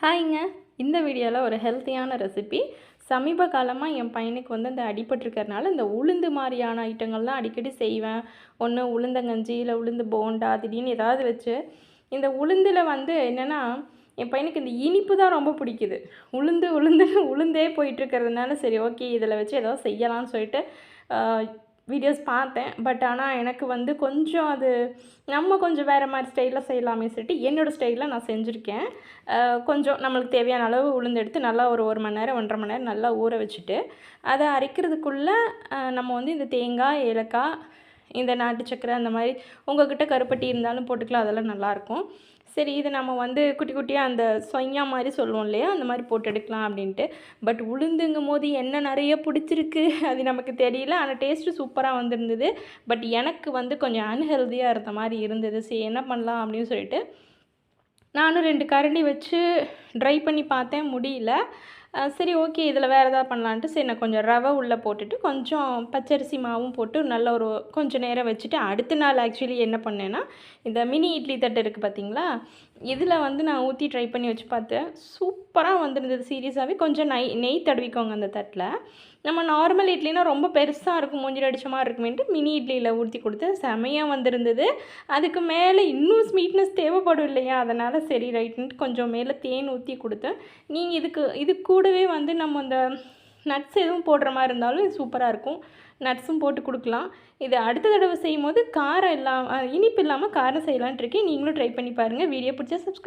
ஹாய்ங்க. இந்த வீடியோவில் ஒரு ஹெல்த்தியான ரெசிபி. சமீப காலமாக என் பையனுக்கு வந்து இந்த அடிபட்டிருக்கறனால இந்த உளுந்து மாதிரியான ஐட்டங்கள்லாம் அடிக்கடி செய்வேன். ஒன்று உளுந்தங்கஞ்சி, இல்லை உளுந்து போண்டா, திடீர்னு ஏதாவது வச்சு இந்த உளுந்தில் வந்து என்னென்னா, என் பையனுக்கு இந்த இனிப்பு தான் ரொம்ப பிடிக்குது. உளுந்துன்னு உளுந்தே போயிட்டுருக்கிறதுனால சரி ஓகே இதில் வச்சு ஏதோ செய்யலாம்னு சொல்லிட்டு வீடியோஸ் பார்த்தேன். பட் ஆனால் எனக்கு வந்து கொஞ்சம் அது நம்ம கொஞ்சம் வேறு மாதிரி ஸ்டைலில் செய்யலாமே சொல்லிட்டு என்னோடய ஸ்டைலில் நான் செஞ்சுருக்கேன். கொஞ்சம் நம்மளுக்கு தேவையான அளவு உளுந்து எடுத்து நல்லா ஒரு 1 மணி நேரம் 1.5 மணி நேரம் நல்லா ஊற வச்சுட்டு, அதை அரைக்கிறதுக்குள்ளே நம்ம வந்து இந்த தேங்காய், ஏலக்காய், இந்த நாட்டு சர்க்கரை அந்த மாதிரி உங்கள்கிட்ட கருப்பட்டி இருந்தாலும் போட்டுக்கலாம், அதெல்லாம் நல்லாயிருக்கும். சரி இது நம்ம வந்து குட்டி குட்டியாக அந்த சொய்யா மாதிரி சொல்லுவோம் இல்லையா, அந்த மாதிரி போட்டு எடுக்கலாம் அப்படின்ட்டு. பட் உளுந்துங்கும் போது எண்ணெய் நிறைய பிடிச்சிருக்கு, அது நமக்கு தெரியல. ஆனால் டேஸ்ட்டு சூப்பராக வந்திருந்தது. பட் எனக்கு வந்து கொஞ்சம் அன்ஹெல்தியாக இருந்த மாதிரி இருந்தது. சரி என்ன பண்ணலாம் அப்படின்னு சொல்லிட்டு நானும் 2 கரண்டி வச்சு ட்ரை பண்ணி பார்த்தேன், முடியல. சரி ஓகே இதில் வேறு எதாவது பண்ணலான்ட்டு சரி நான் கொஞ்சம் ரவை உள்ளே போட்டுட்டு கொஞ்சம் பச்சரிசி மாவும் போட்டு நல்ல ஒரு கொஞ்சம் நேரம் வச்சுட்டு அடுத்த நாள் ஆக்சுவலி என்ன பண்ணேன்னா, இந்த மினி இட்லி தட்டு இருக்குது பார்த்தீங்களா, இதில் வந்து நான் ஊற்றி ட்ரை பண்ணி வச்சு பார்த்தேன். சூப்பராக வந்திருந்தது. சீரியஸாகவே கொஞ்சம் நெய் தடவிக்கோங்க அந்த தட்டில். நம்ம நார்மல் இட்லினா ரொம்ப பெருசாக இருக்கும், மூஞ்சில் அடித்த மாதிரி இருக்குமேன்ட்டு மினி இட்லியில் ஊற்றி கொடுத்தேன். செமையாக வந்திருந்தது. அதுக்கு மேலே இன்னும் ஸ்வீட்னஸ் தேவைப்படும் இல்லையா, அதனால் சரி ரைட்டுன்ட்டு கொஞ்சம் மேலே தேன் ஊற்றி கொடுத்தேன். நீங்கள் இது கூடவே வந்து நம்ம அந்த நட்ஸ் எதுவும் போடுற மாதிரி இருந்தாலும் இது சூப்பராக இருக்கும். நட்ஸும் போட்டு கொடுக்கலாம். இது அடுத்த தடவை செய்யும்போது காரம் இல்லாமல் இனிப்பு இல்லாமல் காரம் செய்யலான்ட்டு இருக்கேன். நீங்களும் ட்ரை பண்ணி பாருங்கள். வீடியோ பிடிச்சா சப்ஸ்கிரைப்